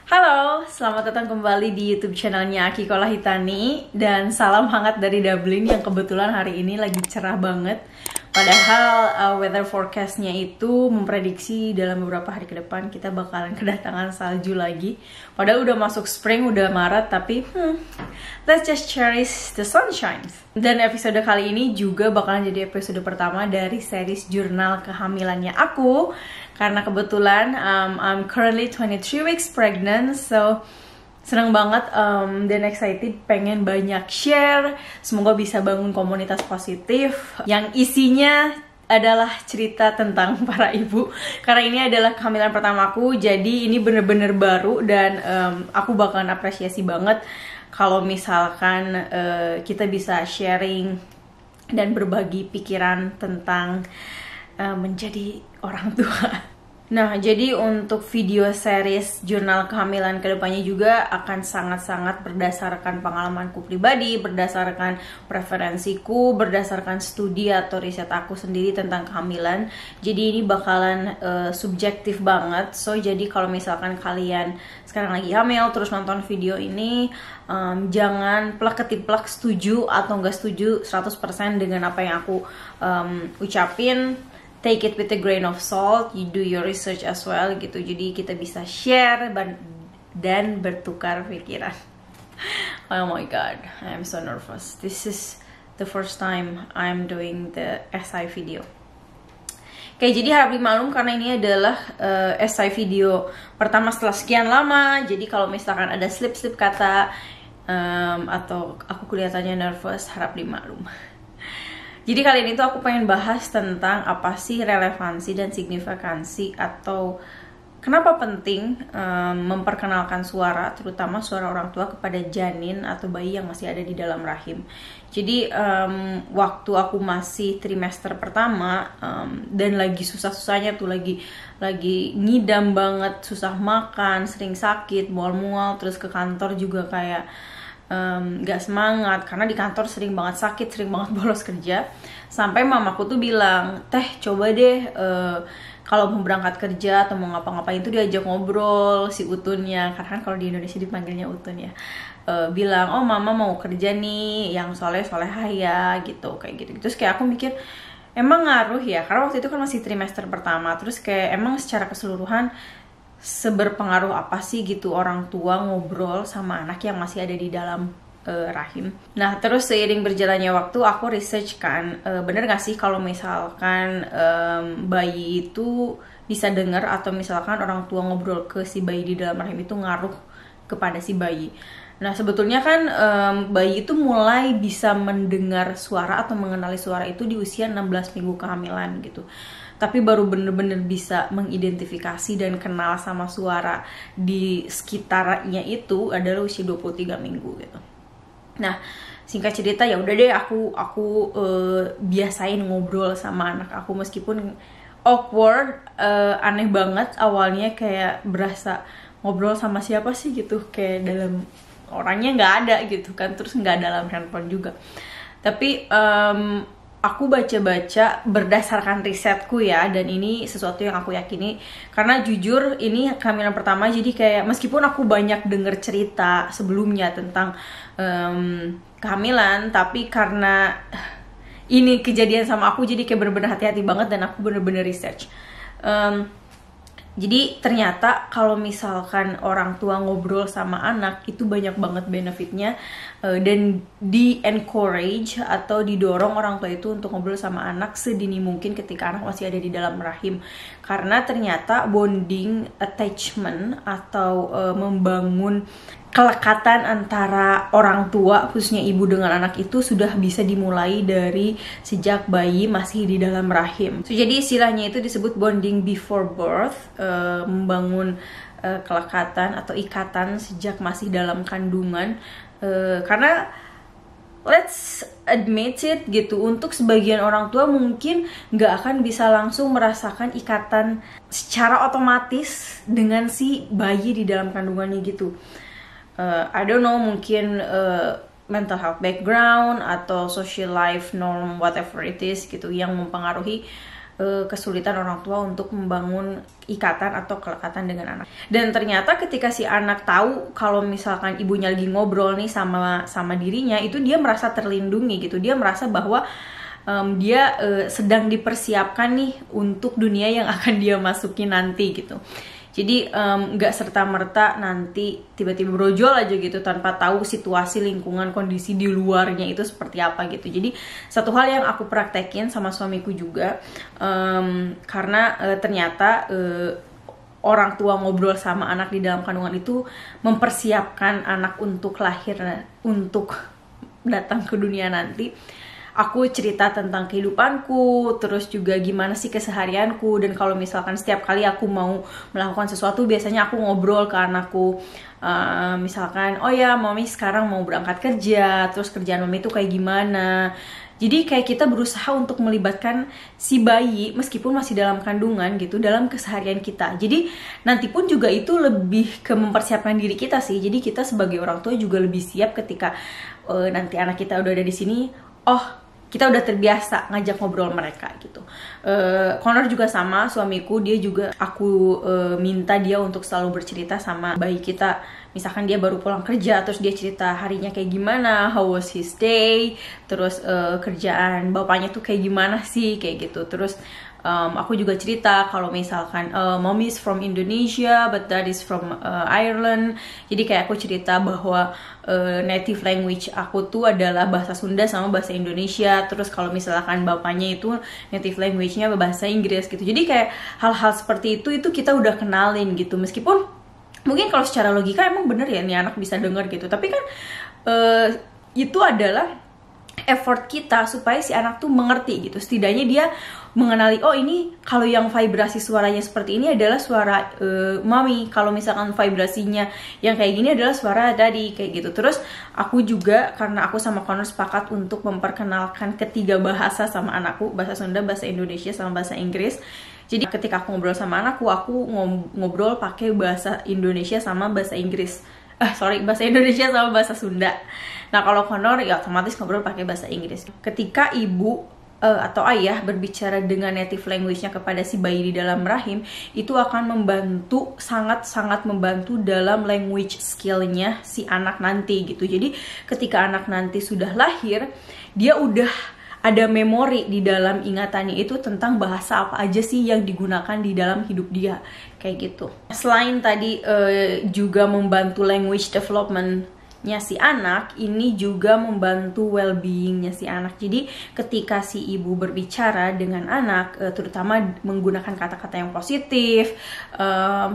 Halo, selamat datang kembali di YouTube channelnya Aki Kolahitani. Dan salam hangat dari Dublin yang kebetulan hari ini lagi cerah banget. Padahal weather forecastnya itu memprediksi dalam beberapa hari ke depan kita bakalan kedatangan salju lagi. Padahal udah masuk spring, udah Maret, tapi let's just cherish the sunshine. Dan episode kali ini juga bakalan jadi episode pertama dari series jurnal kehamilannya aku. Karena kebetulan I'm currently 23 weeks pregnant, so senang banget dan excited pengen banyak share. Semoga bisa bangun komunitas positif yang isinya adalah cerita tentang para ibu. Karena ini adalah kehamilan pertamaku, jadi ini bener-bener baru dan aku bakalan apresiasi banget kalau misalkan kita bisa sharing dan berbagi pikiran tentang menjadi orang tua. Nah, jadi untuk video series jurnal kehamilan kedepannya juga akan sangat-sangat berdasarkan pengalamanku pribadi, berdasarkan preferensiku, berdasarkan studi atau riset aku sendiri tentang kehamilan. Jadi ini bakalan subjektif banget. So, jadi kalau misalkan kalian sekarang lagi hamil terus nonton video ini, jangan plek-ketiplek setuju atau nggak setuju 100% dengan apa yang aku ucapin. Take it with a grain of salt, you do your research as well gitu. Jadi kita bisa share dan bertukar pikiran. Oh my god, I'm so nervous. This is the first time I'm doing the SI video. Oke, jadi harap dimaklum karena ini adalah SI video pertama setelah sekian lama. Jadi kalau misalkan ada slip-slip kata atau aku kelihatannya nervous, harap dimaklum. Jadi kali ini tuh aku pengen bahas tentang apa sih relevansi dan signifikansi atau kenapa penting memperkenalkan suara, terutama suara orang tua kepada janin atau bayi yang masih ada di dalam rahim. Jadi waktu aku masih trimester pertama dan lagi susah-susahnya tuh lagi ngidam banget, susah makan, sering sakit, mual-mual, terus ke kantor juga kayak gak semangat karena di kantor sering banget sakit, sering banget bolos kerja. Sampai mamaku tuh bilang, "Teh, coba deh kalau mau berangkat kerja atau mau ngapa-ngapain tuh diajak ngobrol si Utunnya." Karena kan kalau di Indonesia dipanggilnya Utun ya. Bilang, "Oh, mama mau kerja nih yang soleh-solehah ya," gitu, kayak gitu. Terus kayak aku mikir, emang ngaruh ya? Karena waktu itu kan masih trimester pertama. Terus kayak emang secara keseluruhan seberpengaruh apa sih gitu orang tua ngobrol sama anak yang masih ada di dalam rahim. Nah, terus seiring berjalannya waktu aku research kan, bener gak sih kalau misalkan bayi itu bisa dengar atau misalkan orang tua ngobrol ke si bayi di dalam rahim itu ngaruh kepada si bayi. Nah, sebetulnya kan bayi itu mulai bisa mendengar suara atau mengenali suara itu di usia 16 minggu kehamilan gitu. Tapi baru bener-bener bisa mengidentifikasi dan kenal sama suara di sekitarnya itu adalah usia 23 minggu gitu. Nah, singkat cerita ya udah deh aku biasain ngobrol sama anak aku meskipun awkward, aneh banget awalnya, kayak berasa ngobrol sama siapa sih gitu, kayak dalam orangnya nggak ada gitu kan, terus nggak dalam handphone juga. Tapi aku baca-baca berdasarkan risetku ya, dan ini sesuatu yang aku yakini karena jujur ini kehamilan pertama, jadi kayak meskipun aku banyak denger cerita sebelumnya tentang kehamilan, tapi karena ini kejadian sama aku jadi kayak bener-bener hati-hati banget dan aku bener-bener research. Jadi ternyata kalau misalkan orang tua ngobrol sama anak itu banyak banget benefitnya, dan di encourage atau didorong orang tua itu untuk ngobrol sama anak sedini mungkin ketika anak masih ada di dalam rahim. Karena ternyata bonding, attachment atau membangun kelekatan antara orang tua khususnya ibu dengan anak itu sudah bisa dimulai dari sejak bayi masih di dalam rahim. So, jadi istilahnya itu disebut bonding before birth, membangun kelekatan atau ikatan sejak masih dalam kandungan. Karena let's admit it gitu, untuk sebagian orang tua mungkin nggak akan bisa langsung merasakan ikatan secara otomatis dengan si bayi di dalam kandungannya gitu. I don't know, mungkin mental health background atau social life norm, whatever it is gitu, yang mempengaruhi kesulitan orang tua untuk membangun ikatan atau kelekatan dengan anak. Dan ternyata ketika si anak tahu kalau misalkan ibunya lagi ngobrol nih sama dirinya, itu dia merasa terlindungi gitu. Dia merasa bahwa dia sedang dipersiapkan nih untuk dunia yang akan dia masuki nanti gitu. Jadi nggak serta-merta nanti tiba-tiba brojol aja gitu tanpa tahu situasi, lingkungan, kondisi di luarnya itu seperti apa gitu. Jadi satu hal yang aku praktekin sama suamiku juga, karena ternyata orang tua ngobrol sama anak di dalam kandungan itu mempersiapkan anak untuk lahir, untuk datang ke dunia nanti. Aku cerita tentang kehidupanku, terus juga gimana sih keseharianku, dan kalau misalkan setiap kali aku mau melakukan sesuatu, biasanya aku ngobrol ke anakku, misalkan, oh ya mami sekarang mau berangkat kerja, terus kerjaan mami itu kayak gimana. Jadi kayak kita berusaha untuk melibatkan si bayi meskipun masih dalam kandungan gitu dalam keseharian kita. Jadi nanti pun juga itu lebih ke mempersiapkan diri kita sih. Jadi kita sebagai orang tua juga lebih siap ketika nanti anak kita udah ada di sini. Oh, kita udah terbiasa ngajak ngobrol mereka gitu. Connor juga sama, suamiku, dia juga aku minta dia untuk selalu bercerita sama bayi kita. Misalkan dia baru pulang kerja, terus dia cerita harinya kayak gimana, how was his day, terus kerjaan bapaknya tuh kayak gimana sih, kayak gitu. Terus aku juga cerita kalau misalkan mommy is from Indonesia but dad is from Ireland. Jadi kayak aku cerita bahwa native language aku tuh adalah bahasa Sunda sama bahasa Indonesia. Terus kalau misalkan bapaknya itu native language-nya bahasa Inggris gitu. Jadi kayak hal-hal seperti itu kita udah kenalin gitu. Meskipun mungkin kalau secara logika emang bener ya nih anak bisa denger gitu. Tapi kan itu adalah effort kita supaya si anak tuh mengerti gitu. Setidaknya dia mengenali, oh ini kalau yang vibrasi suaranya seperti ini adalah suara mami, kalau misalkan vibrasinya yang kayak gini adalah suara daddy, kayak gitu. Terus aku juga, karena aku sama Connor sepakat untuk memperkenalkan ketiga bahasa sama anakku, bahasa Sunda, bahasa Indonesia, sama bahasa Inggris. Jadi ketika aku ngobrol sama anakku, aku ngobrol pakai bahasa Indonesia sama bahasa Inggris. Bahasa Indonesia sama bahasa Sunda. Nah kalau Connor ya otomatis ngobrol pakai bahasa Inggris. Ketika ibu atau ayah berbicara dengan native language-nya kepada si bayi di dalam rahim, itu akan membantu, sangat-sangat membantu dalam language skill-nya si anak nanti gitu. Jadi ketika anak nanti sudah lahir, dia udah ada memori di dalam ingatannya itu tentang bahasa apa aja sih yang digunakan di dalam hidup dia, kayak gitu. Selain tadi juga membantu language development-nya si anak, ini juga membantu well-being-nya si anak. Jadi ketika si ibu berbicara dengan anak, terutama menggunakan kata-kata yang positif,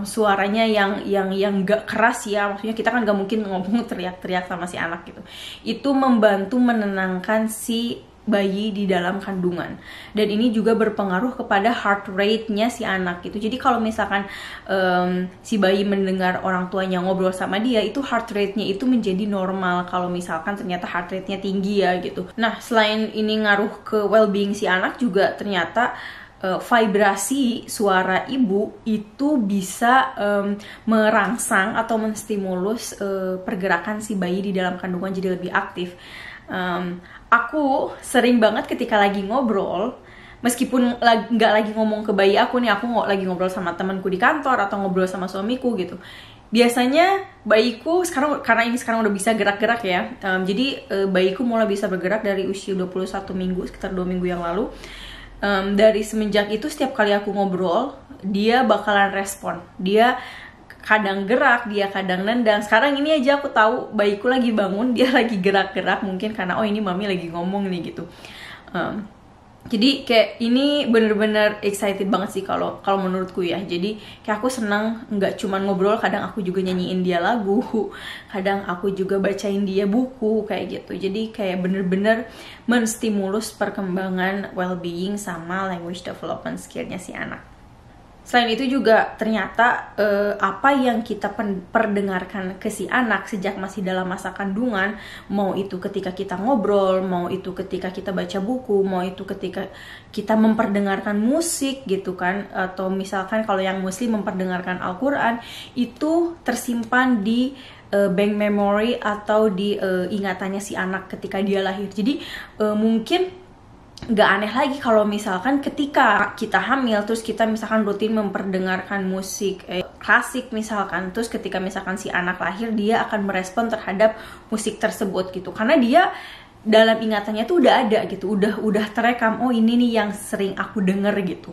suaranya yang gak keras ya, maksudnya kita kan gak mungkin ngomong teriak-teriak sama si anak gitu. Itu membantu menenangkan si bayi di dalam kandungan, dan ini juga berpengaruh kepada heart rate-nya si anak gitu. Jadi kalau misalkan si bayi mendengar orang tuanya ngobrol sama dia, itu heart rate-nya itu menjadi normal kalau misalkan ternyata heart rate-nya tinggi ya gitu. Nah selain ini ngaruh ke well-being si anak, juga ternyata vibrasi suara ibu itu bisa merangsang atau menstimulus pergerakan si bayi di dalam kandungan jadi lebih aktif. Aku sering banget ketika lagi ngobrol, meskipun nggak lagi ngomong ke bayi aku nih, aku lagi ngobrol sama temanku di kantor atau ngobrol sama suamiku gitu. Biasanya bayiku sekarang, karena ini sekarang udah bisa gerak-gerak ya, jadi bayiku mulai bisa bergerak dari usia 21 minggu, sekitar 2 minggu yang lalu. Dari semenjak itu setiap kali aku ngobrol, dia bakalan respon. Dia kadang gerak, dia kadang nendang. Sekarang ini aja aku tahu bayiku lagi bangun, dia lagi gerak-gerak, mungkin karena oh ini mami lagi ngomong nih gitu. Jadi kayak ini bener-bener excited banget sih kalau menurutku ya. Jadi kayak aku senang nggak cuma ngobrol, kadang aku juga nyanyiin dia lagu, kadang aku juga bacain dia buku kayak gitu. Jadi kayak bener-bener menstimulus perkembangan well-being sama language development skill-nya si anak. Selain itu juga ternyata apa yang kita perdengarkan ke si anak sejak masih dalam masa kandungan, mau itu ketika kita ngobrol, mau itu ketika kita baca buku, mau itu ketika kita memperdengarkan musik gitu kan, atau misalkan kalau yang muslim memperdengarkan Al-Quran, itu tersimpan di bank memory atau di ingatannya si anak ketika dia lahir. Jadi mungkin nggak aneh lagi kalau misalkan ketika kita hamil terus kita misalkan rutin memperdengarkan musik klasik misalkan, terus ketika misalkan si anak lahir dia akan merespon terhadap musik tersebut gitu, karena dia dalam ingatannya tuh udah ada gitu, udah terekam, oh ini nih yang sering aku denger gitu.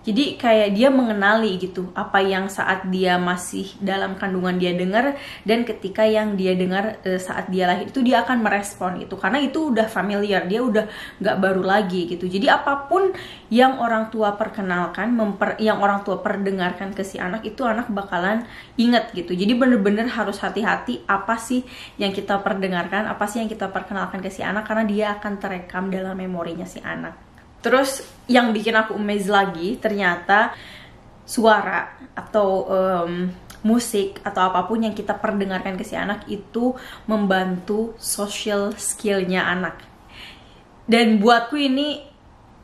Jadi kayak dia mengenali gitu apa yang saat dia masih dalam kandungan dia dengar, dan ketika yang dia dengar saat dia lahir itu dia akan merespon itu, karena itu udah familiar, dia udah nggak baru lagi gitu. Jadi apapun yang orang tua perkenalkan, yang orang tua perdengarkan ke si anak itu anak bakalan inget gitu. Jadi bener-bener harus hati-hati apa sih yang kita perdengarkan, apa sih yang kita perkenalkan ke si anak, karena dia akan terekam dalam memorinya si anak. Terus yang bikin aku amazed lagi, ternyata suara atau musik atau apapun yang kita perdengarkan ke si anak itu membantu social skillnya anak. Dan buatku ini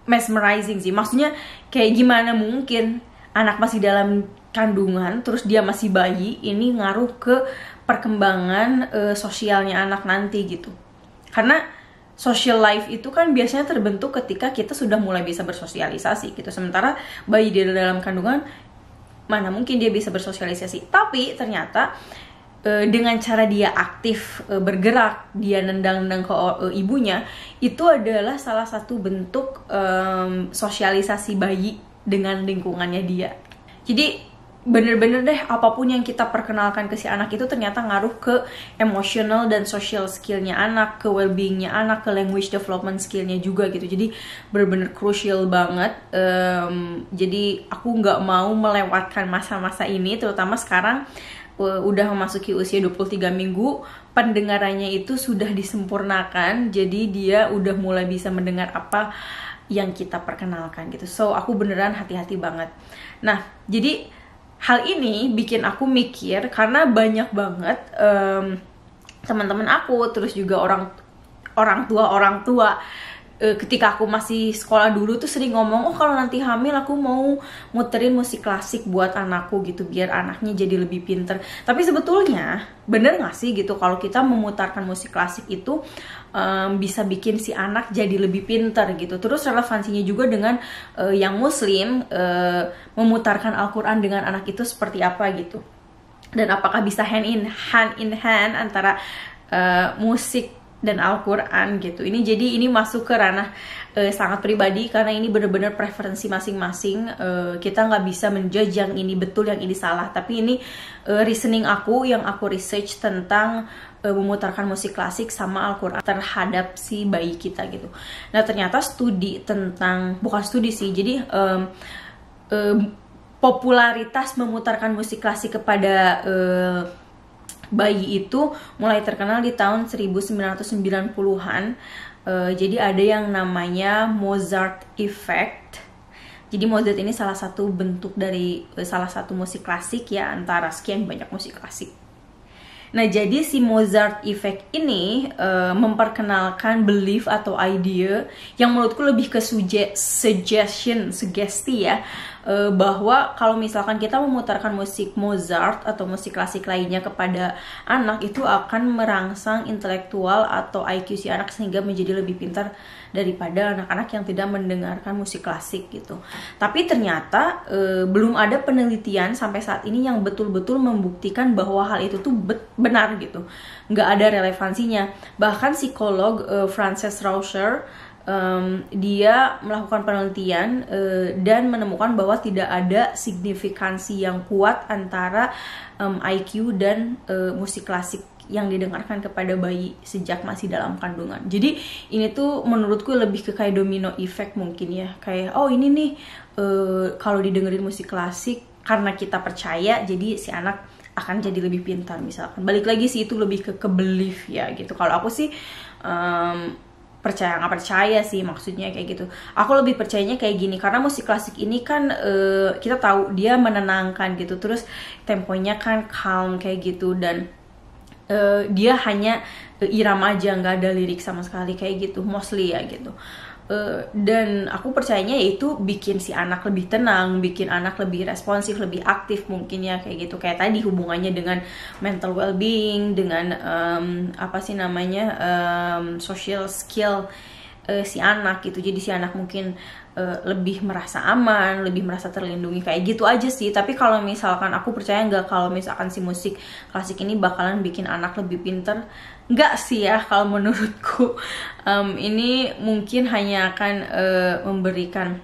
mesmerizing sih, maksudnya kayak gimana mungkin anak masih dalam kandungan, terus dia masih bayi, ini ngaruh ke perkembangan sosialnya anak nanti gitu. Karena social life itu kan biasanya terbentuk ketika kita sudah mulai bisa bersosialisasi gitu. Sementara bayi di dalam kandungan, mana mungkin dia bisa bersosialisasi. Tapi ternyata dengan cara dia aktif bergerak, dia nendang-nendang ke ibunya, itu adalah salah satu bentuk sosialisasi bayi dengan lingkungannya dia. Jadi bener-bener deh, apapun yang kita perkenalkan ke si anak itu ternyata ngaruh ke emotional dan social skillnya anak, ke well-beingnya anak, ke language development skillnya juga gitu. Jadi bener-bener crucial banget. Jadi aku nggak mau melewatkan masa-masa ini, terutama sekarang udah memasuki usia 23 minggu, pendengarannya itu sudah disempurnakan, jadi dia udah mulai bisa mendengar apa yang kita perkenalkan gitu. So aku beneran hati-hati banget. Nah, jadi hal ini bikin aku mikir, karena banyak banget teman-teman aku, terus juga orang tua ketika aku masih sekolah dulu tuh sering ngomong, oh kalau nanti hamil aku mau muterin musik klasik buat anakku gitu, biar anaknya jadi lebih pinter. Tapi sebetulnya bener gak sih gitu kalau kita memutarkan musik klasik itu bisa bikin si anak jadi lebih pinter gitu. Terus relevansinya juga dengan yang muslim, memutarkan Al-Quran dengan anak itu seperti apa gitu, dan apakah bisa hand in hand antara musik dan Al-Quran gitu. Jadi ini masuk ke ranah sangat pribadi, karena ini benar-benar preferensi masing-masing. Kita nggak bisa menjudge yang ini betul, yang ini salah. Tapi ini reasoning aku yang aku research tentang memutarkan musik klasik sama Al-Quran terhadap si bayi kita gitu. Nah ternyata studi tentang, bukan studi sih, jadi popularitas memutarkan musik klasik kepada bayi itu mulai terkenal di tahun 1990-an. Jadi ada yang namanya Mozart Effect. Jadi Mozart ini salah satu bentuk dari salah satu musik klasik ya, antara sekian banyak musik klasik. Nah jadi si Mozart Effect ini memperkenalkan belief atau idea yang menurutku lebih ke sugesti ya, bahwa kalau misalkan kita memutarkan musik Mozart atau musik klasik lainnya kepada anak, itu akan merangsang intelektual atau IQ si anak sehingga menjadi lebih pintar daripada anak-anak yang tidak mendengarkan musik klasik gitu. Tapi ternyata belum ada penelitian sampai saat ini yang betul-betul membuktikan bahwa hal itu tuh benar gitu, nggak ada relevansinya. Bahkan psikolog Frances Rauscher dia melakukan penelitian dan menemukan bahwa tidak ada signifikansi yang kuat antara IQ dan musik klasik yang didengarkan kepada bayi sejak masih dalam kandungan. Jadi ini tuh menurutku lebih ke kayak domino effect mungkin ya, kayak oh ini nih kalau didengerin musik klasik karena kita percaya, jadi si anak akan jadi lebih pintar misalkan. Balik lagi sih itu lebih ke belief ya gitu. Kalau aku sih percaya nggak percaya sih, maksudnya kayak gitu. Aku lebih percayanya kayak gini, karena musik klasik ini kan kita tahu dia menenangkan gitu, terus temponya kan calm kayak gitu, dan dia hanya irama aja, nggak ada lirik sama sekali kayak gitu mostly ya gitu. Dan aku percayanya itu bikin si anak lebih tenang, bikin anak lebih responsif, lebih aktif mungkin ya kayak gitu. Kayak tadi hubungannya dengan mental well-being, dengan apa sih namanya social skill si anak gitu. Jadi si anak mungkin lebih merasa aman, lebih merasa terlindungi, kayak gitu aja sih. Tapi kalau misalkan aku percaya nggak kalau misalkan si musik klasik ini bakalan bikin anak lebih pinter, nggak sih ya kalau menurutku. Ini mungkin hanya akan memberikan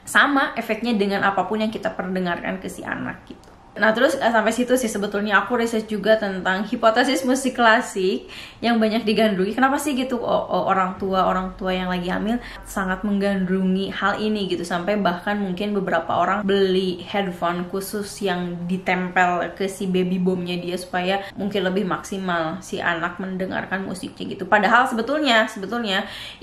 sama efeknya dengan apapun yang kita perdengarkan ke si anak gitu. Nah terus sampai situ sih sebetulnya aku riset juga tentang hipotesis musik klasik yang banyak digandrungi. Kenapa sih gitu orang tua yang lagi hamil sangat menggandrungi hal ini gitu, sampai bahkan mungkin beberapa orang beli headphone khusus yang ditempel ke si baby boomnya dia supaya mungkin lebih maksimal si anak mendengarkan musiknya gitu. Padahal sebetulnya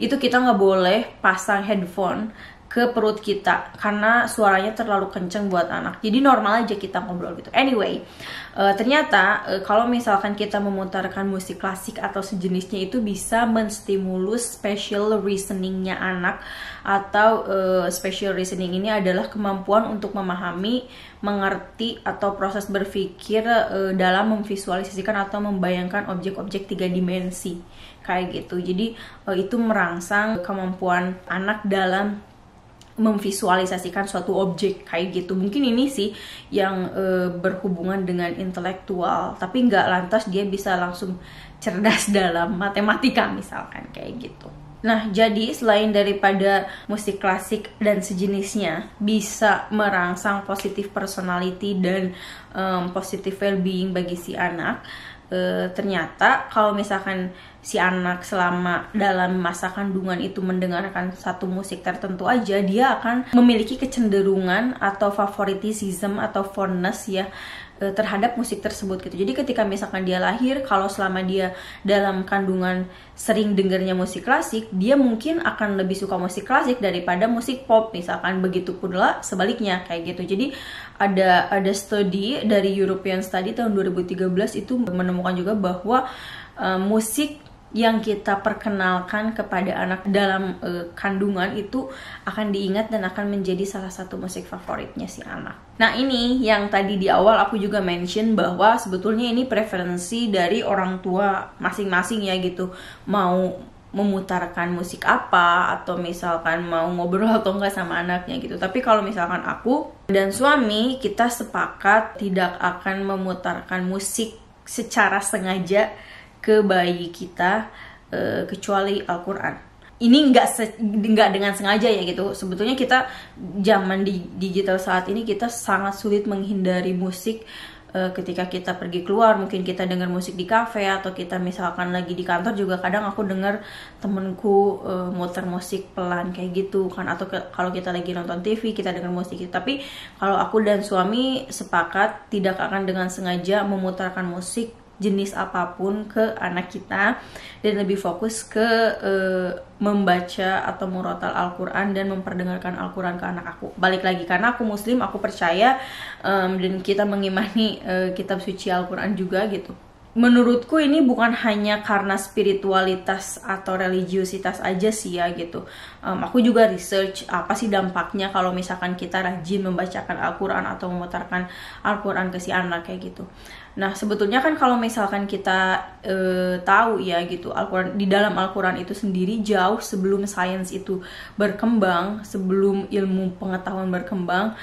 itu kita nggak boleh pasang headphone ke perut kita karena suaranya terlalu kenceng buat anak. Jadi normal aja kita ngobrol gitu. Anyway, ternyata kalau misalkan kita memutarkan musik klasik atau sejenisnya itu bisa menstimulus spatial reasoningnya anak, atau spatial reasoning ini adalah kemampuan untuk memahami, mengerti, atau proses berpikir dalam memvisualisasikan atau membayangkan objek-objek 3 dimensi kayak gitu. Jadi itu merangsang kemampuan anak dalam memvisualisasikan suatu objek kayak gitu. Mungkin ini sih yang berhubungan dengan intelektual, tapi nggak lantas dia bisa langsung cerdas dalam matematika misalkan kayak gitu. Nah, jadi selain daripada musik klasik dan sejenisnya bisa merangsang positive personality dan positive well-being bagi si anak, ternyata kalau misalkan si anak selama dalam masa kandungan itu mendengarkan satu musik tertentu aja, dia akan memiliki kecenderungan atau favoritism atau fondness ya terhadap musik tersebut gitu. Jadi ketika misalkan dia lahir, kalau selama dia dalam kandungan sering dengernya musik klasik, dia mungkin akan lebih suka musik klasik daripada musik pop misalkan. Begitu pula sebaliknya kayak gitu. Jadi ada studi dari European Study tahun 2013 itu menemukan juga bahwa musik yang kita perkenalkan kepada anak dalam kandungan itu akan diingat dan akan menjadi salah satu musik favoritnya si anak. Nah ini yang tadi di awal aku juga mention bahwa sebetulnya ini preferensi dari orang tua masing-masing ya gitu, mau memutarkan musik apa atau misalkan mau ngobrol atau enggak sama anaknya gitu. Tapi kalau misalkan aku dan suami kita sepakat tidak akan memutarkan musik secara sengaja ke bayi kita kecuali Al-Quran. Ini nggak dengan sengaja ya gitu. Sebetulnya kita zaman di digital saat ini kita sangat sulit menghindari musik. Ketika kita pergi keluar, mungkin kita dengar musik di kafe, atau kita misalkan lagi di kantor juga kadang aku dengar temenku muter musik pelan kayak gitu kan, atau kalau kita lagi nonton TV kita dengar musik gitu. Tapi kalau aku dan suami sepakat tidak akan dengan sengaja memutarkan musik jenis apapun ke anak kita, dan lebih fokus ke membaca atau murotal Al-Quran dan memperdengarkan Al-Quran ke anak aku. Balik lagi, karena aku muslim, aku percaya dan kita mengimani kitab suci Al-Quran juga gitu. Menurutku ini bukan hanya karena spiritualitas atau religiositas aja sih ya gitu. Aku juga research apa sih dampaknya kalau misalkan kita rajin membacakan Al-Quran atau memutarkan Al-Quran ke si anak kayak gitu. Nah sebetulnya kan kalau misalkan kita tahu ya gitu, Al-Quran, di dalam Al-Quran itu sendiri jauh sebelum sains itu berkembang, sebelum ilmu pengetahuan berkembang,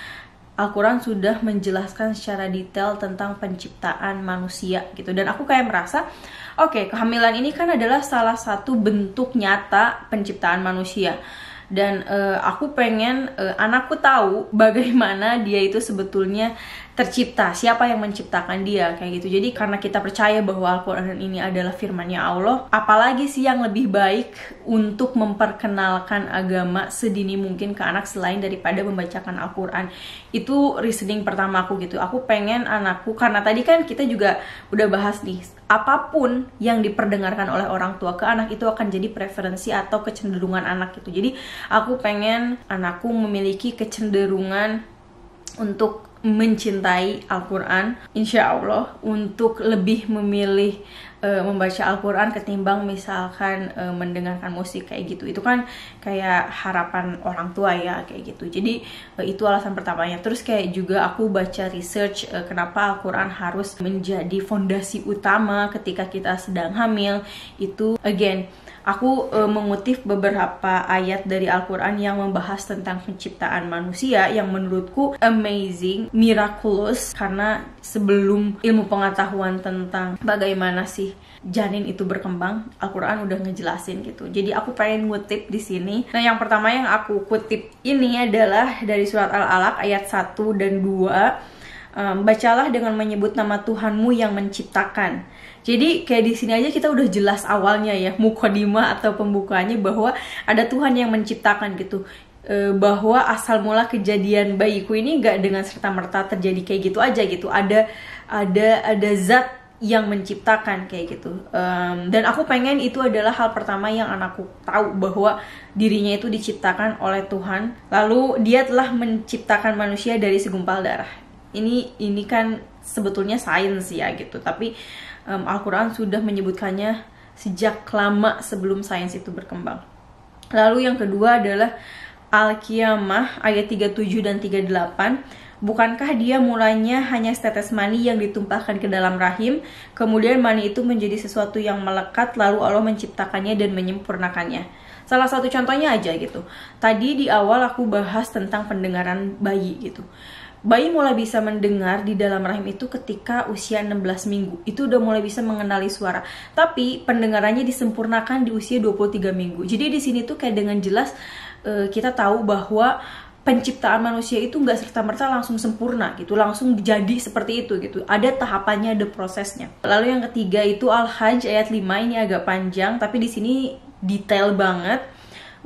Al-Quran sudah menjelaskan secara detail tentang penciptaan manusia gitu. Dan aku kayak merasa, oke, kehamilan ini kan adalah salah satu bentuk nyata penciptaan manusia. Dan aku pengen anakku tahu bagaimana dia itu sebetulnya tercipta, siapa yang menciptakan dia kayak gitu. Jadi karena kita percaya bahwa Al-Quran ini adalah firman-Nya Allah, apalagi sih yang lebih baik untuk memperkenalkan agama sedini mungkin ke anak selain daripada membacakan Al-Quran. Itu reasoning pertama aku gitu. Aku pengen anakku, karena tadi kan kita juga udah bahas nih, apapun yang diperdengarkan oleh orang tua ke anak itu akan jadi preferensi atau kecenderungan anak gitu. Jadi aku pengen anakku memiliki kecenderungan untuk mencintai Al-Quran, insya Allah untuk lebih memilih membaca Al-Quran ketimbang misalkan mendengarkan musik kayak gitu. Itu kan kayak harapan orang tua ya kayak gitu. Jadi itu alasan pertamanya. Terus kayak juga aku baca research kenapa Al-Quran harus menjadi fondasi utama ketika kita sedang hamil. Itu again, aku mengutip beberapa ayat dari Al-Quran yang membahas tentang penciptaan manusia yang menurutku amazing, miraculous, karena sebelum ilmu pengetahuan tentang bagaimana sih janin itu berkembang, Al-Quran udah ngejelasin gitu. Jadi aku pengen ngutip di sini. Nah, yang pertama yang aku kutip ini adalah dari surat Al-Alaq ayat 1 dan 2. Bacalah dengan menyebut nama Tuhanmu yang menciptakan. Jadi kayak di sini aja kita udah jelas awalnya ya, mukadimah atau pembukaannya bahwa ada Tuhan yang menciptakan gitu. Bahwa asal mula kejadian bayiku ini gak dengan serta-merta terjadi kayak gitu aja gitu. Ada zat yang menciptakan kayak gitu. Dan aku pengen itu adalah hal pertama yang anakku tahu, bahwa dirinya itu diciptakan oleh Tuhan. Lalu dia telah menciptakan manusia dari segumpal darah. Ini kan sebetulnya sains ya gitu, tapi Al-Quran sudah menyebutkannya sejak lama sebelum sains itu berkembang. Lalu yang kedua adalah Al-Qiyamah ayat 37 dan 38. Bukankah dia mulanya hanya setetes mani yang ditumpahkan ke dalam rahim, kemudian mani itu menjadi sesuatu yang melekat, lalu Allah menciptakannya dan menyempurnakannya. Salah satu contohnya aja gitu. Tadi di awal aku bahas tentang pendengaran bayi gitu. Bayi mulai bisa mendengar di dalam rahim itu ketika usia 16 minggu. Itu udah mulai bisa mengenali suara. Tapi pendengarannya disempurnakan di usia 23 minggu. Jadi di sini tuh kayak dengan jelas kita tahu bahwa penciptaan manusia itu nggak serta-merta langsung sempurna gitu, langsung jadi seperti itu gitu. Ada tahapannya, ada prosesnya. Lalu yang ketiga itu Al-Hajj ayat 5, ini agak panjang tapi di sini detail banget.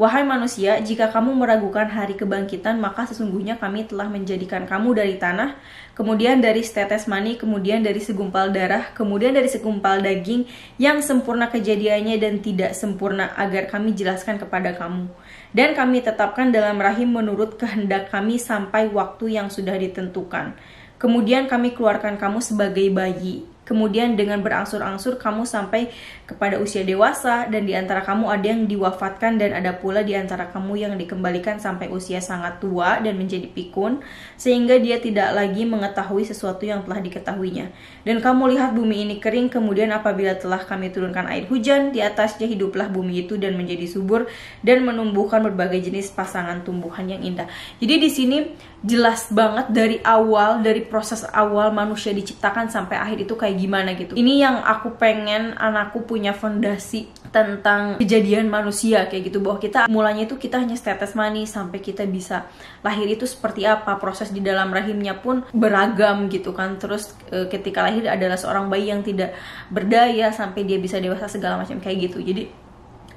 Wahai manusia, jika kamu meragukan hari kebangkitan, maka sesungguhnya kami telah menjadikan kamu dari tanah, kemudian dari setetes mani, kemudian dari segumpal darah, kemudian dari segumpal daging yang sempurna kejadiannya dan tidak sempurna, agar kami jelaskan kepada kamu. Dan kami tetapkan dalam rahim menurut kehendak kami sampai waktu yang sudah ditentukan. Kemudian kami keluarkan kamu sebagai bayi. Kemudian dengan berangsur-angsur kamu sampai kepada usia dewasa, dan di antara kamu ada yang diwafatkan dan ada pula di antara kamu yang dikembalikan sampai usia sangat tua dan menjadi pikun, sehingga dia tidak lagi mengetahui sesuatu yang telah diketahuinya. Dan kamu lihat bumi ini kering, kemudian apabila telah kami turunkan air hujan, di atasnya hiduplah bumi itu dan menjadi subur dan menumbuhkan berbagai jenis pasangan tumbuhan yang indah. Jadi di sini jelas banget dari awal, dari proses awal manusia diciptakan sampai akhir itu kayak gimana gitu. Ini yang aku pengen anakku punya fondasi tentang kejadian manusia kayak gitu, bahwa kita mulanya itu kita hanya setetes mani sampai kita bisa lahir itu seperti apa, proses di dalam rahimnya pun beragam gitu kan. Terus ketika lahir adalah seorang bayi yang tidak berdaya sampai dia bisa dewasa segala macam kayak gitu. Jadi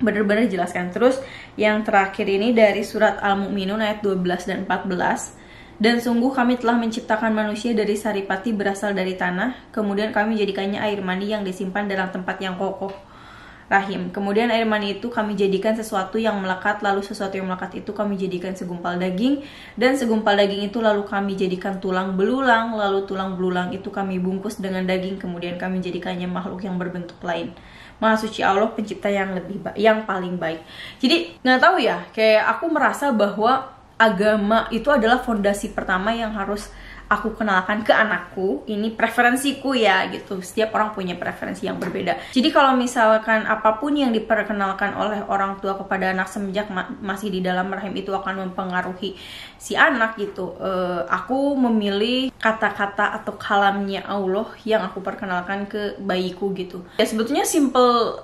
benar-benar jelaskan. Terus yang terakhir ini dari surat Al-Mu'minun ayat 12 dan 14. Dan sungguh kami telah menciptakan manusia dari saripati berasal dari tanah, kemudian kami jadikannya air mani yang disimpan dalam tempat yang kokoh, rahim. Kemudian air mani itu kami jadikan sesuatu yang melekat, lalu sesuatu yang melekat itu kami jadikan segumpal daging, dan segumpal daging itu lalu kami jadikan tulang belulang, lalu tulang belulang itu kami bungkus dengan daging, kemudian kami jadikannya makhluk yang berbentuk lain. Maha suci Allah, pencipta yang paling baik. Jadi nggak tahu ya, kayak aku merasa bahwa agama itu adalah fondasi pertama yang harus aku kenalkan ke anakku. Ini preferensiku ya gitu, setiap orang punya preferensi yang berbeda. Jadi kalau misalkan apapun yang diperkenalkan oleh orang tua kepada anak semenjak masih di dalam rahim itu akan mempengaruhi si anak gitu. Aku memilih kata-kata atau kalamnya Allah yang aku perkenalkan ke bayiku gitu. Ya sebetulnya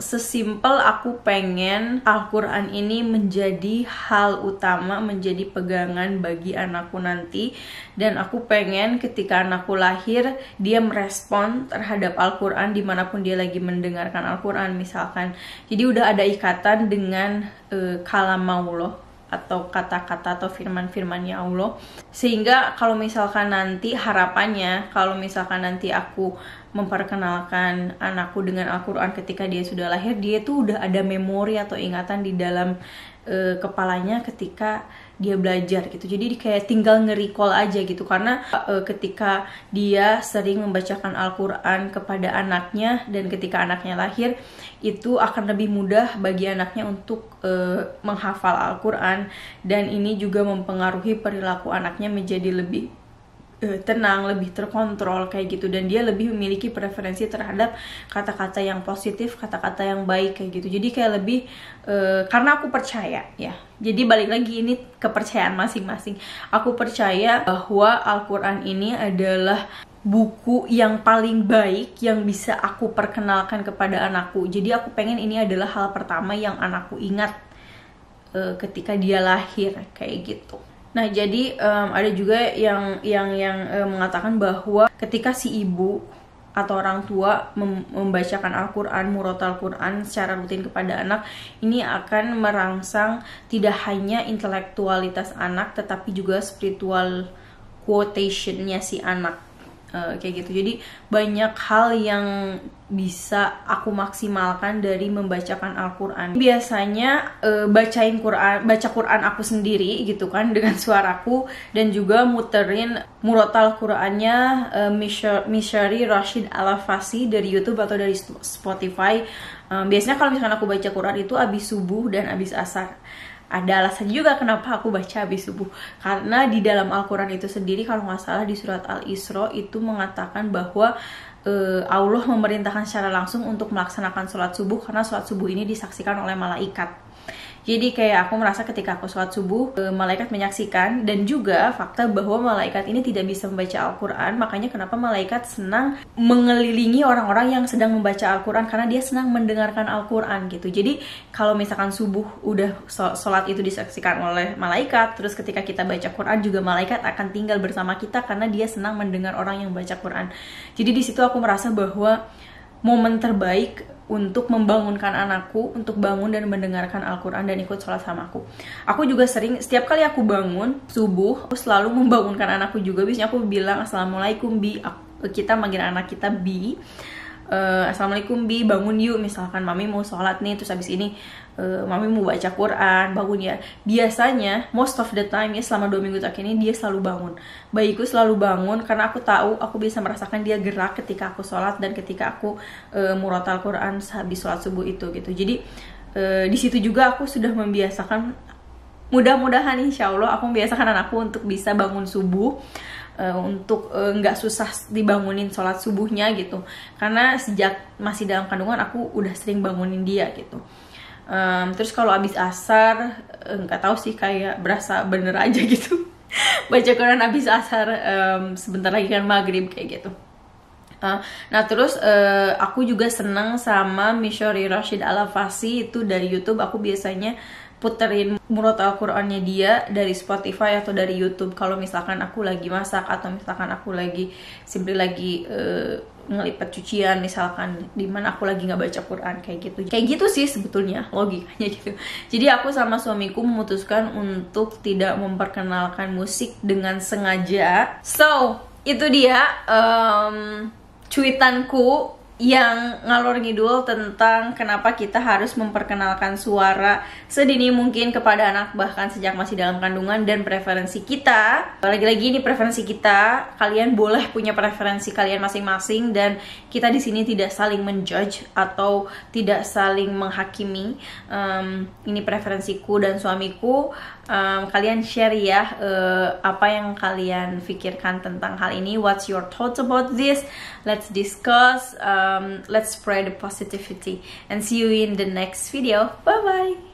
sesimpel aku pengen Al-Quran ini menjadi hal utama, menjadi pegangan bagi anakku nanti. Dan aku pengen ketika anakku lahir, dia merespon terhadap Al-Quran dimanapun dia lagi mendengarkan Al-Quran misalkan. Jadi udah ada ikatan dengan kalam Allah atau kata-kata atau firman-firmannya Allah, sehingga kalau misalkan nanti harapannya, kalau misalkan nanti aku memperkenalkan anakku dengan Al-Quran ketika dia sudah lahir, dia tuh udah ada memori atau ingatan di dalam kepalanya ketika dia belajar gitu. Jadi kayak tinggal nge-recall aja gitu, karena ketika dia sering membacakan Al-Quran kepada anaknya dan ketika anaknya lahir, itu akan lebih mudah bagi anaknya untuk menghafal Al-Quran, dan ini juga mempengaruhi perilaku anaknya menjadi lebih tenang, lebih terkontrol kayak gitu, dan dia lebih memiliki preferensi terhadap kata-kata yang positif, kata-kata yang baik kayak gitu. Jadi kayak lebih karena aku percaya ya. Jadi balik lagi, ini kepercayaan masing-masing. Aku percaya bahwa Al-Quran ini adalah buku yang paling baik yang bisa aku perkenalkan kepada anakku. Jadi aku pengen ini adalah hal pertama yang anakku ingat ketika dia lahir kayak gitu. Nah, jadi ada juga yang mengatakan bahwa ketika si ibu atau orang tua membacakan Al-Quran, murotal Al-Quran secara rutin kepada anak, ini akan merangsang tidak hanya intelektualitas anak, tetapi juga spiritual quotation-nya si anak. Kayak gitu. Jadi banyak hal yang bisa aku maksimalkan dari membacakan Al-Quran. Biasanya baca Quran aku sendiri gitu kan dengan suaraku, dan juga muterin murotal Qurannya Mishari Rashid Al-Fasi dari YouTube atau dari Spotify. Biasanya kalau misalkan aku baca Quran itu abis subuh dan abis asar. Ada alasan juga kenapa aku baca habis subuh, karena di dalam Al-Quran itu sendiri, kalau nggak salah di surat Al-Isra itu mengatakan bahwa Allah memerintahkan secara langsung untuk melaksanakan sholat subuh, karena sholat subuh ini disaksikan oleh malaikat. Jadi kayak aku merasa ketika aku sholat subuh, malaikat menyaksikan, dan juga fakta bahwa malaikat ini tidak bisa membaca Al-Quran. Makanya kenapa malaikat senang mengelilingi orang-orang yang sedang membaca Al-Quran, karena dia senang mendengarkan Al-Quran gitu. Jadi kalau misalkan subuh udah sholat itu disaksikan oleh malaikat, terus ketika kita baca Quran juga malaikat akan tinggal bersama kita karena dia senang mendengar orang yang baca Quran. Jadi di situ aku merasa bahwa momen terbaik untuk membangunkan anakku untuk bangun dan mendengarkan Al-Quran dan ikut sholat sama aku. Aku juga sering, setiap kali aku bangun subuh, aku selalu membangunkan anakku juga. Biasanya aku bilang, Assalamualaikum Bi. Kita manggil anak kita Bi. Assalamualaikum Bi, bangun yuk. Misalkan mami mau sholat nih, terus habis ini mami mau baca Quran, bangun ya. Biasanya most of the time ya, selama 2 minggu terakhir ini dia selalu bangun. Bayiku selalu bangun karena aku tahu, aku bisa merasakan dia gerak ketika aku sholat dan ketika aku murotal Quran habis sholat subuh itu gitu. Jadi di situ juga aku sudah membiasakan, mudah-mudahan insya Allah aku membiasakan anakku untuk bisa bangun subuh, untuk nggak susah dibangunin sholat subuhnya gitu, karena sejak masih dalam kandungan aku udah sering bangunin dia gitu. Terus kalau abis asar nggak tahu sih, kayak berasa bener aja gitu baca Quran abis asar, sebentar lagi kan maghrib kayak gitu. Nah terus aku juga senang sama Mishari Rashid Al-Fasi itu dari YouTube. Aku biasanya puterin murotal Qurannya dia dari Spotify atau dari YouTube kalau misalkan aku lagi masak, atau misalkan aku lagi simply lagi ngelipat cucian misalkan, dimana aku lagi nggak baca Quran kayak gitu sih sebetulnya logikanya gitu. Jadi aku sama suamiku memutuskan untuk tidak memperkenalkan musik dengan sengaja. So itu dia cuitanku yang ngalor ngidul tentang kenapa kita harus memperkenalkan suara sedini mungkin kepada anak, bahkan sejak masih dalam kandungan, dan preferensi kita. Lagi-lagi ini preferensi kita, kalian boleh punya preferensi kalian masing-masing, dan kita di sini tidak saling menjudge atau tidak saling menghakimi. Ini preferensiku dan suamiku. Kalian share ya apa yang kalian pikirkan tentang hal ini. What's your thoughts about this? Let's discuss. Let's spread the positivity, and see you in the next video. Bye bye.